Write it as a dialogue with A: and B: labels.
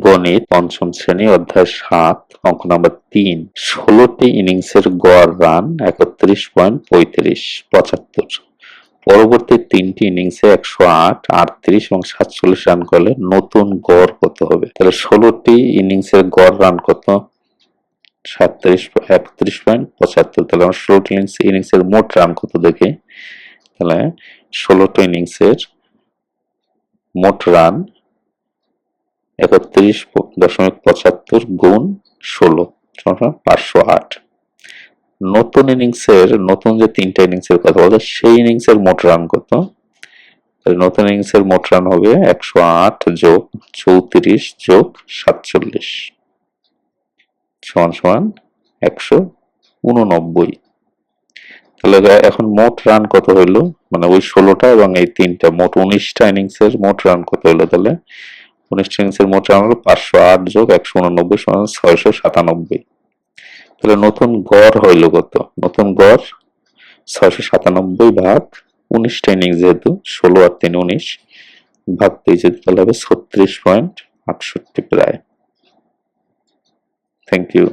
A: গণিত পঞ্চম শ্রেণী অধ্যায় ৭ অঙ্ক নাম্বার ৩। ১৬টি ইনিংসের গড় রান ৩১.৩৫ পরবর্তী ৩টি ইনিংসে ১০৮, ৩৮ এবং ৪৭ রান করলে নতুন গড় কত হবে? তাহলে ১৬টি ইনিংসের গড় রান কত? ৩১.৭৫। তাহলে আমরা ১৬টি ইনিংসের মোট রান কত দেখি। তাহলে ১৬টি ইনিংসের মোট রান ৩১.৭৫ গুণ ১৬ 508। নতুন যে ৩টা ইনিংসের কথা বলে সেই ইনিংসের মোট রান কত? নতুন ইনিংসের মোট রান হবে ১০৮ যোগ ৩৪ যোগ ৪৭ সমান ১৮৯। তাহলে এখন মোট রান কত হইলো, মানে ওই ১৬টা এবং এই ৩টা মোট ১৯টা ইনিংসের মোট রান কত হইলো? তাহলে ১৯টা ইনিংসের মোট রান হলো ৫০৮ যোগ ১৮৯ সমান ৬৯৭। তাহলে নতুন গড় হইল কত? নতুন গড় ৬৯৭ ভাগ ১৯টা ইনিংস, যেহেতু ১৬ আর ৩ ১৯ ভাগ ২ যেহেতু, তাহলে হবে ৩৬.৬৮ প্রায়। Thank you.